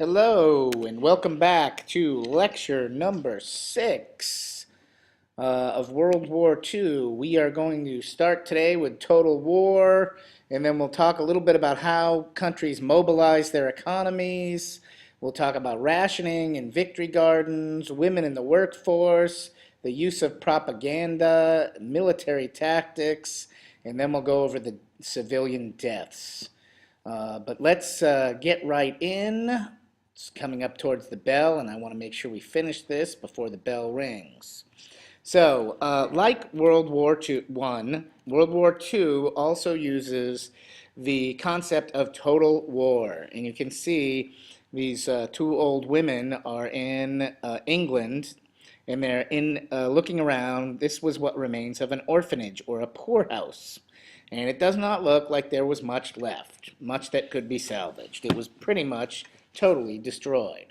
Hello, and welcome back to lecture number 6 of World War II. We are going to start today with total war, and then we'll talk a little bit about how countries mobilize their economies. We'll talk about rationing and victory gardens, women in the workforce, the use of propaganda, military tactics, and then we'll go over the civilian deaths. But let's get right in. It's coming up towards the bell, and I want to make sure we finish this before the bell rings. So, like World War II also uses the concept of total war. And you can see these two old women are in England, and they're looking around. This was what remains of an orphanage or a poorhouse. And it does not look like there was much left, much that could be salvaged. It was pretty much totally destroyed.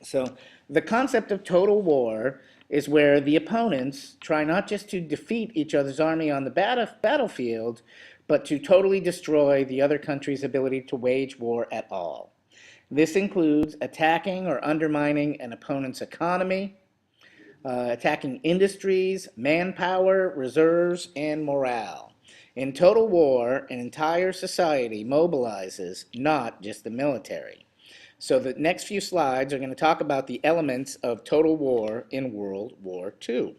So the concept of total war is where the opponents try not just to defeat each other's army on the battlefield, but to totally destroy the other country's ability to wage war at all. This includes attacking or undermining an opponent's economy, attacking industries, manpower, reserves, and morale. In total war, an entire society mobilizes, not just the military. So the next few slides are going to talk about the elements of total war in World War II.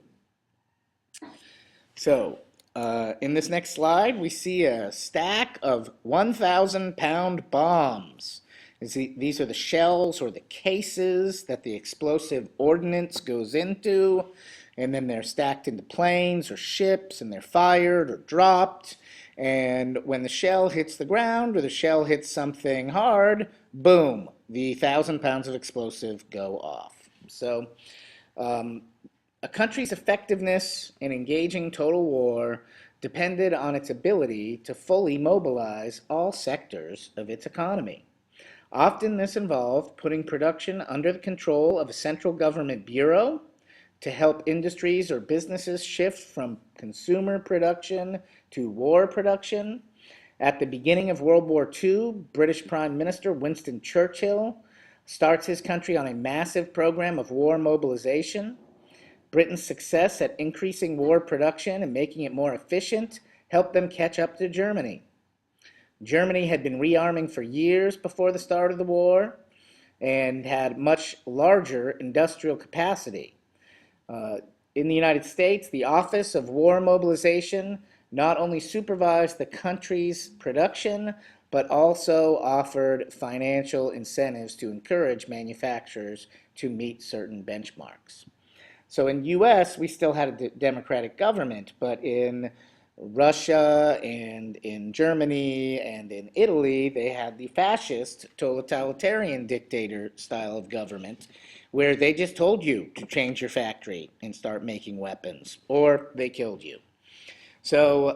So in this next slide, we see a stack of 1,000-pound bombs. These are the shells or the cases that the explosive ordnance goes into, and then they're stacked into planes or ships, and they're fired or dropped. And when the shell hits the ground or the shell hits something hard, boom, the 1,000 pounds of explosive go off. So a country's effectiveness in engaging total war depended on its ability to fully mobilize all sectors of its economy. Often this involved putting production under the control of a central government bureau to help industries or businesses shift from consumer production to war production. At the beginning of World War II, British Prime Minister Winston Churchill starts his country on a massive program of war mobilization. Britain's success at increasing war production and making it more efficient helped them catch up to Germany. Germany had been rearming for years before the start of the war and had much larger industrial capacity. In the United States, the Office of War Mobilization not only supervised the country's production, but also offered financial incentives to encourage manufacturers to meet certain benchmarks. So in the US, we still had a democratic government, but in Russia and in Germany and in Italy, they had the fascist totalitarian dictator style of government where they just told you to change your factory and start making weapons, or they killed you. So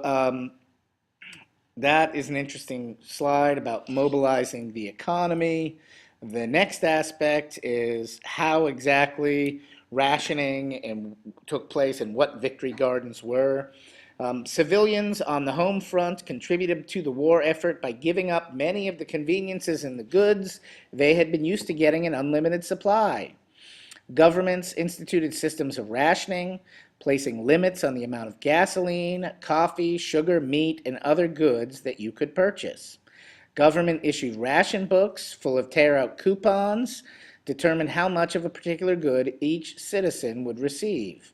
that is an interesting slide about mobilizing the economy. The next aspect is how exactly rationing took place and what victory gardens were. Civilians on the home front contributed to the war effort by giving up many of the conveniences and the goods they had been used to getting in unlimited supply. Governments instituted systems of rationing, placing limits on the amount of gasoline, coffee, sugar, meat, and other goods that you could purchase. Government issued ration books full of tear-out coupons, determined how much of a particular good each citizen would receive.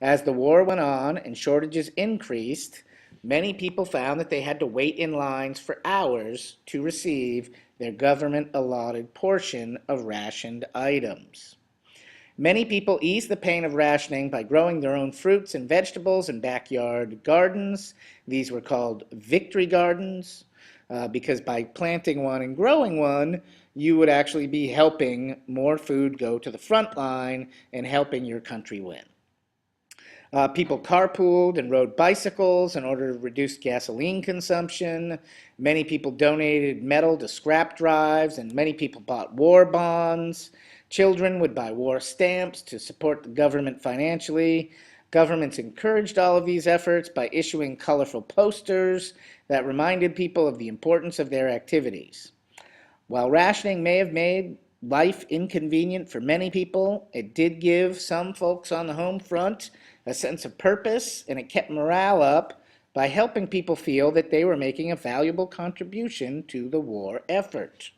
As the war went on and shortages increased, many people found that they had to wait in lines for hours to receive their government-allotted portion of rationed items. Many people eased the pain of rationing by growing their own fruits and vegetables in backyard gardens. These were called victory gardens because by planting one and growing one, you would actually be helping more food go to the front line and helping your country win. People carpooled and rode bicycles in order to reduce gasoline consumption. Many people donated metal to scrap drives, and many people bought war bonds. Children would buy war stamps to support the government financially. Governments encouraged all of these efforts by issuing colorful posters that reminded people of the importance of their activities. While rationing may have made life inconvenient for many people. It did give some folks on the home front a sense of purpose, and it kept morale up by helping people feel that they were making a valuable contribution to the war effort.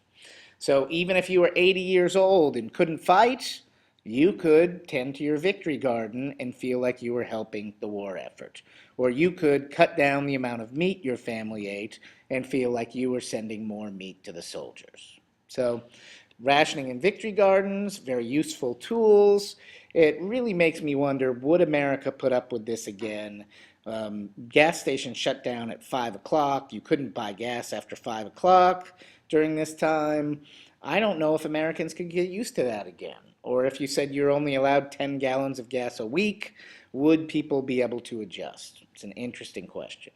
So even if you were 80 years old and couldn't fight, you could tend to your victory garden and feel like you were helping the war effort. Or you could cut down the amount of meat your family ate and feel like you were sending more meat to the soldiers. So rationing and victory gardens, very useful tools. It really makes me wonder, would America put up with this again? Gas stations shut down at 5 o'clock. You couldn't buy gas after 5 o'clock during this time. I don't know if Americans could get used to that again. Or if you said you're only allowed 10 gallons of gas a week, would people be able to adjust? It's an interesting question.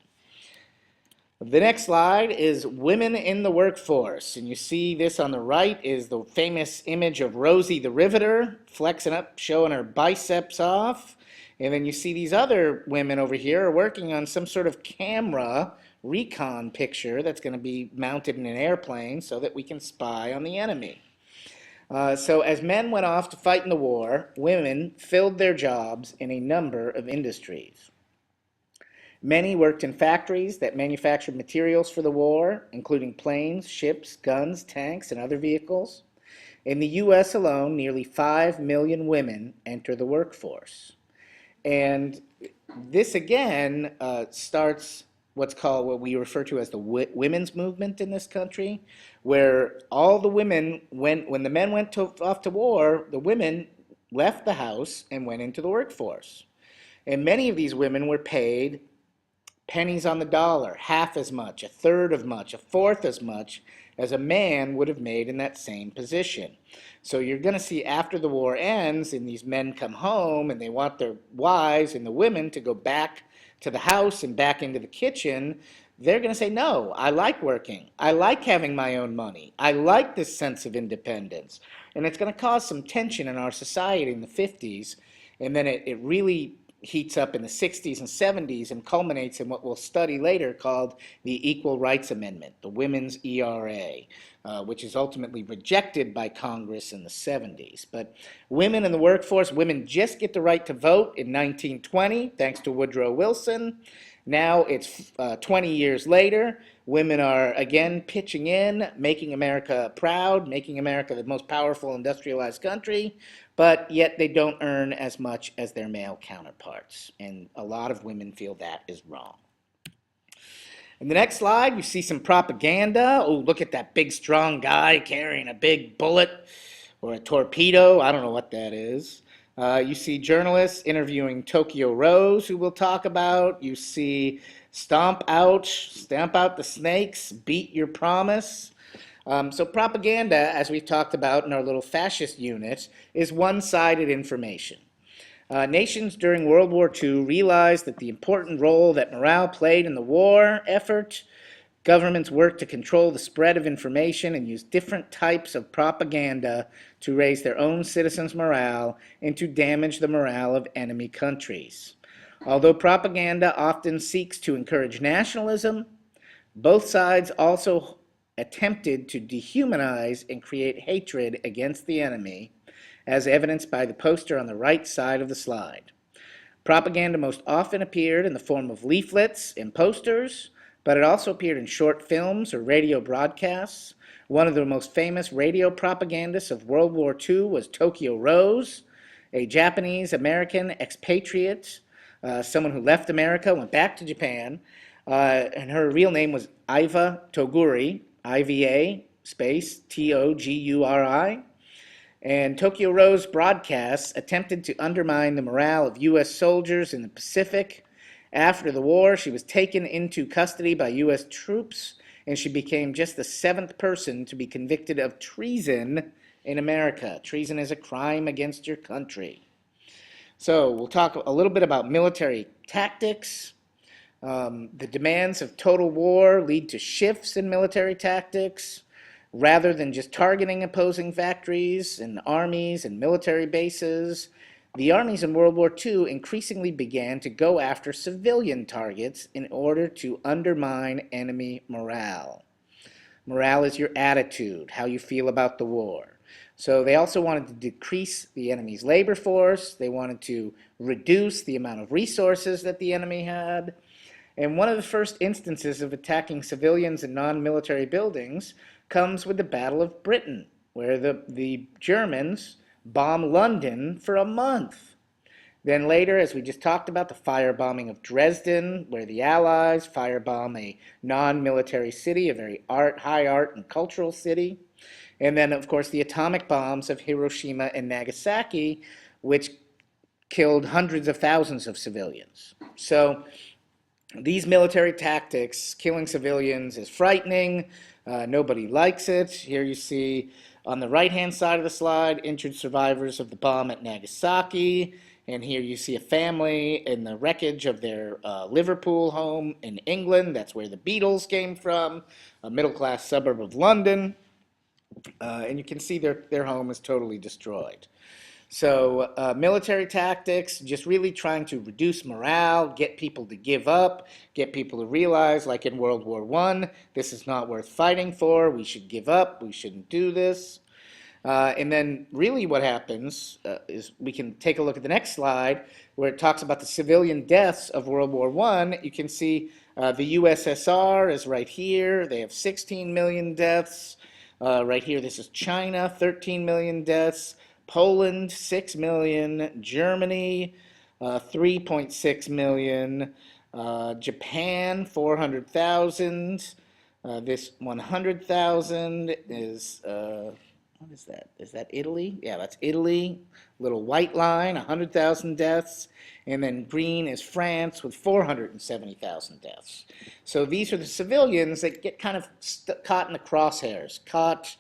The next slide is women in the workforce. And you see this on the right is the famous image of Rosie the Riveter flexing up, showing her biceps off. And then you see these other women over here are working on some sort of camera recon picture that's going to be mounted in an airplane so that we can spy on the enemy. So as men went off to fight in the war, women filled their jobs in a number of industries. Many worked in factories that manufactured materials for the war, including planes, ships, guns, tanks, and other vehicles. In the U.S. alone, nearly 5 million women enter the workforce. And this again starts what we refer to as the women's movement in this country, where all the women, when the men went off to war, the women left the house and went into the workforce. And many of these women were paid pennies on the dollar, half as much, a third as much, a fourth as much as a man would have made in that same position. So you're going to see after the war ends and these men come home and they want their wives and the women to go back to the house and back into the kitchen, they're going to say, no, I like working. I like having my own money. I like this sense of independence. And it's going to cause some tension in our society in the 50s. And then it really heats up in the 60s and 70s and culminates in what we'll study later called the Equal Rights Amendment, the Women's ERA, which is ultimately rejected by Congress in the 70s. But women in the workforce, women just get the right to vote in 1920, thanks to Woodrow Wilson. Now it's 20 years later. Women are again pitching in, making America proud, making America the most powerful industrialized country, but yet they don't earn as much as their male counterparts. And a lot of women feel that is wrong. In the next slide, you see some propaganda. Oh, look at that big, strong guy carrying a big bullet or a torpedo. I don't know what that is. You see journalists interviewing Tokyo Rose, who we'll talk about. You see stamp out the snakes, beat your promise. So propaganda, as we've talked about in our little fascist unit, is one-sided information. Nations during World War II realized that the important role that morale played in the war effort. Governments worked to control the spread of information and used different types of propaganda to raise their own citizens' morale and to damage the morale of enemy countries. Although propaganda often seeks to encourage nationalism, both sides also attempted to dehumanize and create hatred against the enemy, as evidenced by the poster on the right side of the slide. Propaganda most often appeared in the form of leaflets and posters, but it also appeared in short films or radio broadcasts. One of the most famous radio propagandists of World War II was Tokyo Rose, a Japanese-American expatriate, someone who left America, went back to Japan, and her real name was Iva Toguri, I-V-A space T-O-G-U-R-I. And Tokyo Rose broadcasts attempted to undermine the morale of U.S. soldiers in the Pacific. After the war, she was taken into custody by U.S. troops, and she became just the 7th person to be convicted of treason in America. Treason is a crime against your country. So we'll talk a little bit about military tactics. The demands of total war lead to shifts in military tactics. Rather than just targeting opposing factories and armies and military bases, the armies in World War II increasingly began to go after civilian targets in order to undermine enemy morale. Morale is your attitude, how you feel about the war. So they also wanted to decrease the enemy's labor force. They wanted to reduce the amount of resources that the enemy had. And one of the first instances of attacking civilians and non-military buildings comes with the Battle of Britain, where the Germans bomb London for a month. Then later, as we just talked about, the firebombing of Dresden, where the Allies firebomb a non-military city, a very high art and cultural city. And then, of course, the atomic bombs of Hiroshima and Nagasaki, which killed hundreds of thousands of civilians. So these military tactics, killing civilians, is frightening. Nobody likes it. Here you see on the right-hand side of the slide, injured survivors of the bomb at Nagasaki. And here you see a family in the wreckage of their Liverpool home in England. That's where the Beatles came from, a middle-class suburb of London. And you can see their home is totally destroyed. So military tactics, just really trying to reduce morale, get people to give up, get people to realize, like in World War I, this is not worth fighting for, we should give up, we shouldn't do this. And then really what happens is we can take a look at the next slide where it talks about the civilian deaths of World War I. You can see the USSR is right here. They have 16 million deaths. Right here, this is China, 13 million deaths. Poland, 6 million. Germany, 3.6 million. Japan, 400,000. This 100,000 is, what is that? Is that Italy? Yeah, that's Italy. Little white line, 100,000 deaths. And then green is France with 470,000 deaths. So these are the civilians that get kind of caught in the crosshairs, caught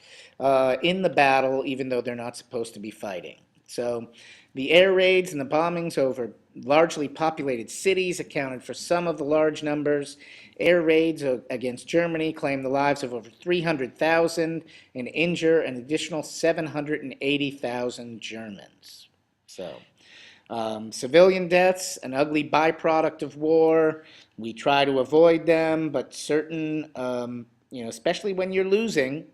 in the battle, even though they're not supposed to be fighting. So the air raids and the bombings over largely populated cities accounted for some of the large numbers. Air raids against Germany claimed the lives of over 300,000 and injure an additional 780,000 Germans. So civilian deaths, an ugly byproduct of war. We try to avoid them, but certain, especially when you're losing,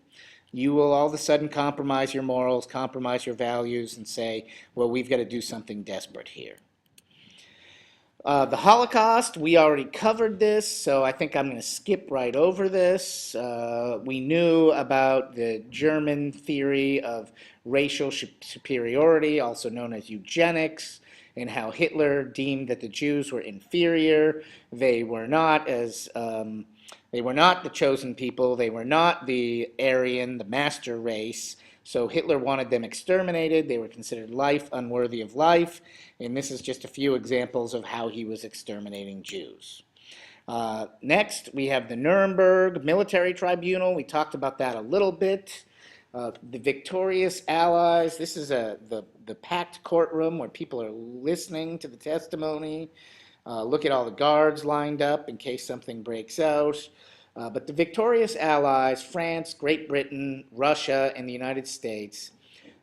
you will all of a sudden compromise your morals, compromise your values, and say, well, we've got to do something desperate here. The Holocaust, we already covered this, so I think I'm going to skip right over this. We knew about the German theory of racial superiority, also known as eugenics, and how Hitler deemed that the Jews were inferior. They were not they were not the chosen people. They were not the Aryan, the master race. So Hitler wanted them exterminated. They were considered life unworthy of life. And this is just a few examples of how he was exterminating Jews. Next, we have the Nuremberg Military Tribunal. We talked about that a little bit. The victorious Allies. This is the packed courtroom where people are listening to the testimony. Look at all the guards lined up in case something breaks out. But the victorious Allies, France, Great Britain, Russia, and the United States,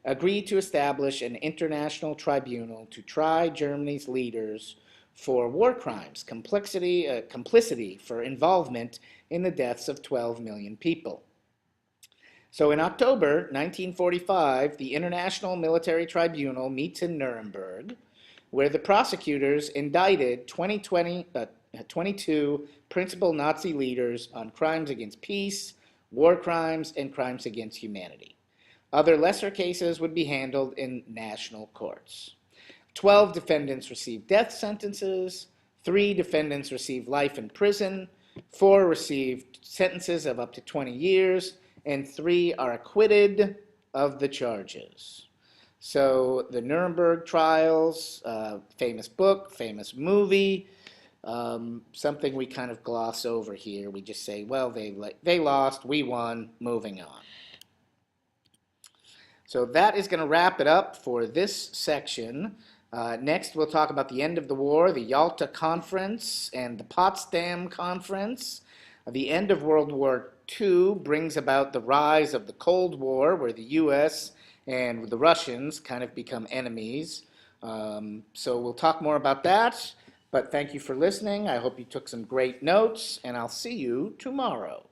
agreed to establish an international tribunal to try Germany's leaders for war crimes, complicity for involvement in the deaths of 12 million people. So in October 1945, the International Military Tribunal meets in Nuremberg, where the prosecutors indicted 22 principal Nazi leaders on crimes against peace, war crimes, and crimes against humanity. Other lesser cases would be handled in national courts. 12 defendants received death sentences, 3 defendants received life in prison, 4 received sentences of up to 20 years, and 3 are acquitted of the charges. So the Nuremberg trials, famous book, famous movie, something we kind of gloss over here. We just say, well, they lost, we won, moving on. So that is going to wrap it up for this section. Next, we'll talk about the end of the war, the Yalta Conference, and the Potsdam Conference. The end of World War II brings about the rise of the Cold War, where the U.S. and the Russians kind of become enemies. So we'll talk more about that. But thank you for listening. I hope you took some great notes, and I'll see you tomorrow.